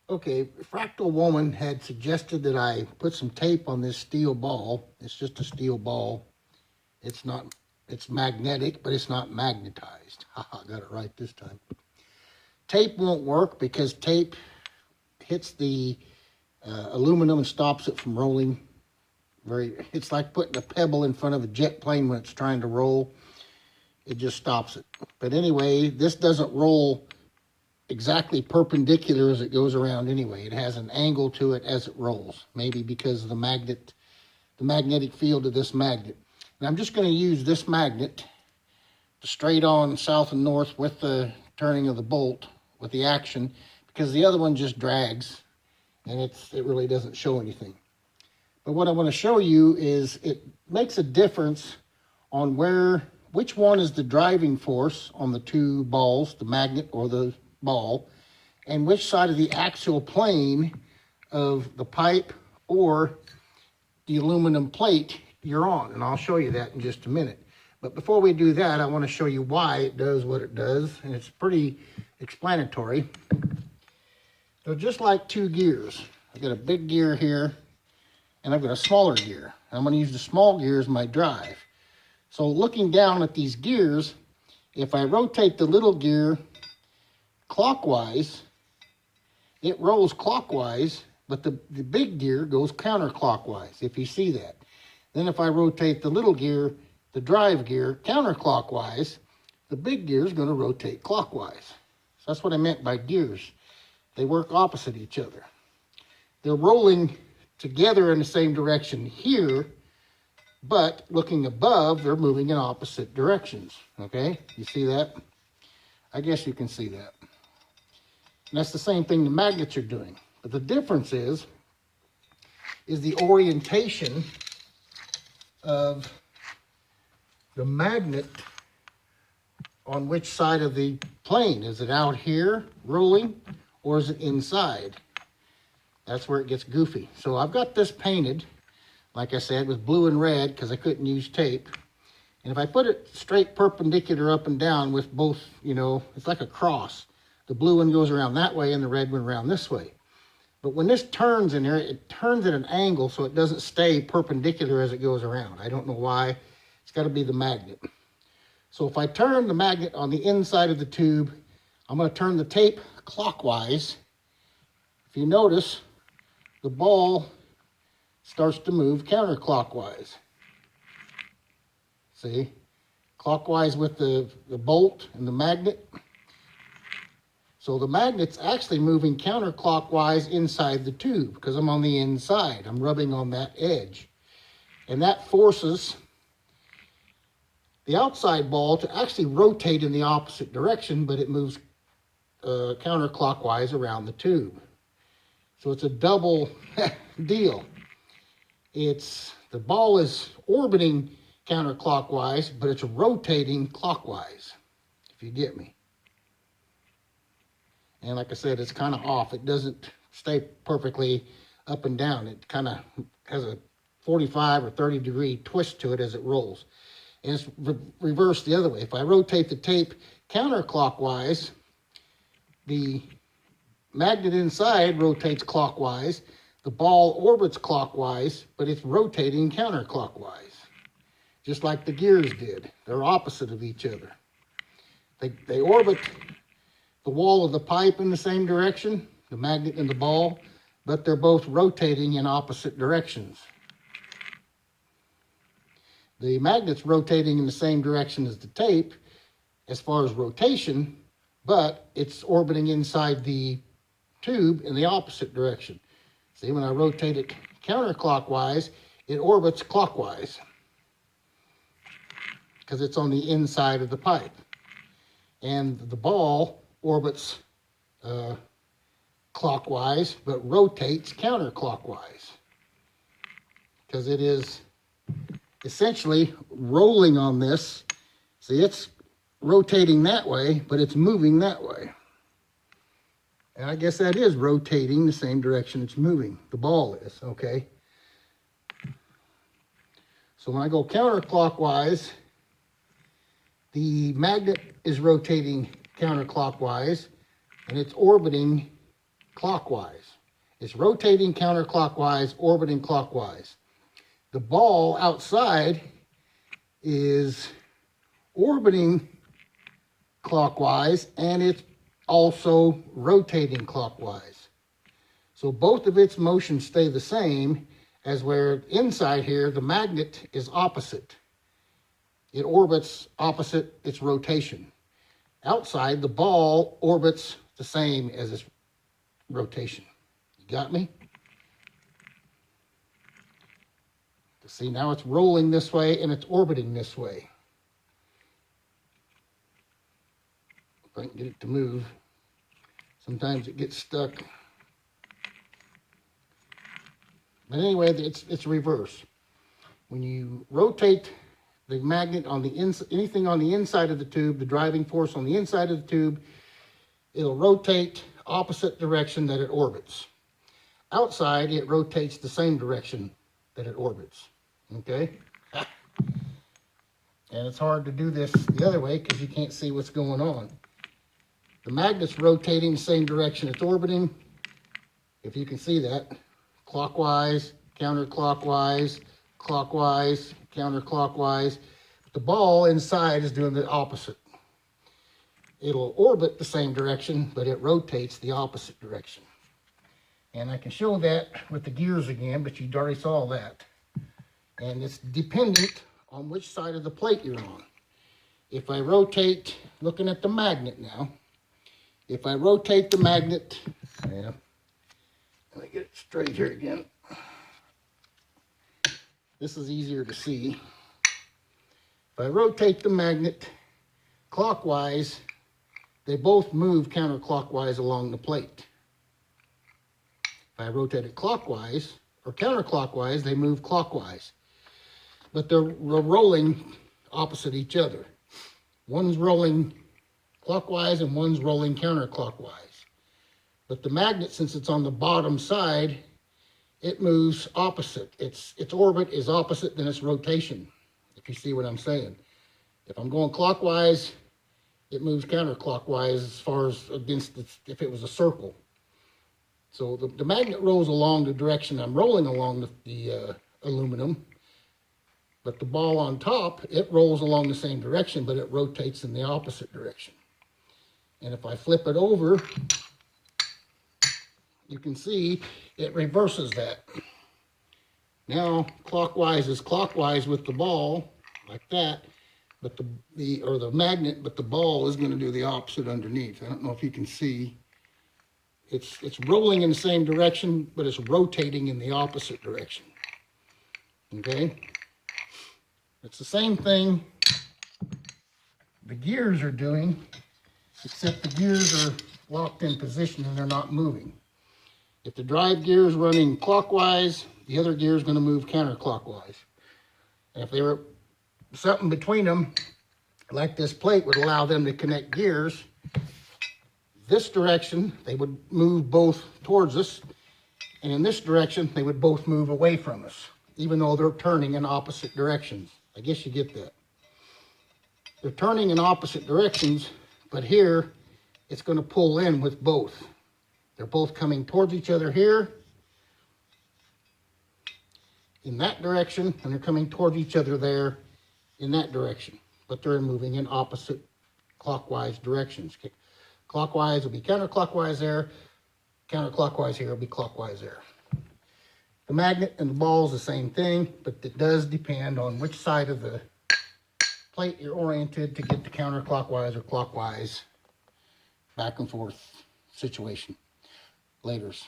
Okay, Fractal Woman had suggested that I put some tape on this steel ball. It's just a steel ball. It's not, it's magnetic, but it's not magnetized. Haha, got it right this time. Tape won't work because tape hits the aluminum and stops it from rolling. It's like putting a pebble in front of a jet plane when it's trying to roll. It just stops it. But anyway, this doesn't roll exactly perpendicular as it goes around anyway. It has an angle to it as it rolls, maybe because of the magnetic field of this magnet. And I'm just going to use this magnet to straight on south and north with the turning of the bolt, with the action, because the other one just drags and it really doesn't show anything. But what I want to show you is it makes a difference on which one is the driving force on the two balls, the magnet or the ball, and which side of the axial plane of the pipe or the aluminum plate you're on. And I'll show you that in just a minute. But before we do that, I want to show you why it does what it does, and it's pretty explanatory. They're just like two gears. I've got a big gear here, and I've got a smaller gear. I'm going to use the small gear as my drive. So looking down at these gears, if I rotate the little gear clockwise, it rolls clockwise, but the big gear goes counterclockwise, if you see that. Then if I rotate the little gear, the drive gear, counterclockwise, the big gear is going to rotate clockwise. So that's what I meant by gears. They work opposite each other. They're rolling together in the same direction here, but looking above, they're moving in opposite directions. Okay, you see that? I guess you can see that. And that's the same thing the magnets are doing. But the difference is the orientation of the magnet on which side of the plane. Is it out here rolling or is it inside? That's where it gets goofy. So I've got this painted, like I said, with blue and red because I couldn't use tape. And if I put it straight perpendicular up and down with both, it's like a cross. The blue one goes around that way and the red one around this way. But when this turns in there, it turns at an angle so it doesn't stay perpendicular as it goes around. I don't know why. It's got to be the magnet. So if I turn the magnet on the inside of the tube, I'm going to turn the tape clockwise. If you notice, the ball starts to move counterclockwise. See? Clockwise with the bolt and the magnet. So the magnet's actually moving counterclockwise inside the tube because I'm on the inside. I'm rubbing on that edge. And that forces the outside ball to actually rotate in the opposite direction, but it moves counterclockwise around the tube. So it's a double deal. The ball is orbiting counterclockwise, but it's rotating clockwise, if you get me. And like I said, it's kind of off. It doesn't stay perfectly up and down. It kind of has a 45 or 30 degree twist to it as it rolls. And it's reversed the other way. If I rotate the tape counterclockwise, the magnet inside rotates clockwise. The ball orbits clockwise, but it's rotating counterclockwise, just like the gears did. They're opposite of each other. They orbit the wall of the pipe in the same direction, the magnet and the ball, but they're both rotating in opposite directions. The magnet's rotating in the same direction as the tape as far as rotation, but it's orbiting inside the tube in the opposite direction. See, when I rotate it counterclockwise, it orbits clockwise because it's on the inside of the pipe. And the ball orbits clockwise, but rotates counterclockwise because it is essentially rolling on this. See, it's rotating that way, but it's moving that way. And I guess that is rotating the same direction it's moving. The ball is, okay? So when I go counterclockwise, the magnet is rotating counterclockwise, and it's orbiting clockwise. It's rotating counterclockwise, orbiting clockwise. The ball outside is orbiting clockwise, and it's also rotating clockwise. So both of its motions stay the same, as where inside here, the magnet is opposite. It orbits opposite its rotation. Outside, the ball orbits the same as its rotation. You got me? See, now it's rolling this way and it's orbiting this way. If I can get it to move. Sometimes it gets stuck. But anyway, it's reverse. When you rotate the magnet on the anything on the inside of the tube, the driving force on the inside of the tube, it'll rotate opposite direction that it orbits. Outside, it rotates the same direction that it orbits. Okay? And it's hard to do this the other way because you can't see what's going on. The magnet's rotating the same direction it's orbiting. If you can see that. Clockwise, counterclockwise, clockwise, counterclockwise. The ball inside is doing the opposite. It'll orbit the same direction, but it rotates the opposite direction. And I can show that with the gears again, but you already saw that. And it's dependent on which side of the plate you're on. If I rotate, looking at the magnet now, if I rotate the magnet, yeah, let me get it straight here again. This is easier to see. If I rotate the magnet clockwise, they both move counterclockwise along the plate. If I rotate it clockwise or counterclockwise, they move clockwise. But they're rolling opposite each other. One's rolling clockwise and one's rolling counterclockwise. But the magnet, since it's on the bottom side, it moves opposite. Its orbit is opposite than its rotation, if you see what I'm saying. If I'm going clockwise, it moves counterclockwise as far as against if it was a circle. So the magnet rolls along the direction I'm rolling along the aluminum, but the ball on top, it rolls along the same direction, but it rotates in the opposite direction. And if I flip it over, you can see it reverses that. Now clockwise is clockwise with the ball, like that, but the magnet, but the ball is going to do the opposite underneath. I don't know if you can see. It's rolling in the same direction, but it's rotating in the opposite direction. Okay? It's the same thing the gears are doing, except the gears are locked in position and they're not moving. If the drive gear is running clockwise, the other gear is going to move counterclockwise. And if they were something between them, like this plate would allow them to connect gears, this direction, they would move both towards us, and in this direction, they would both move away from us, even though they're turning in opposite directions. I guess you get that. They're turning in opposite directions, but here, it's going to pull in with both. They're both coming towards each other here, in that direction, and they're coming towards each other there, in that direction. But they're moving in opposite clockwise directions. Clockwise will be counterclockwise there. Counterclockwise here will be clockwise there. The magnet and the ball is the same thing, but it does depend on which side of the plate you're oriented to get the counterclockwise or clockwise back and forth situation. Laters.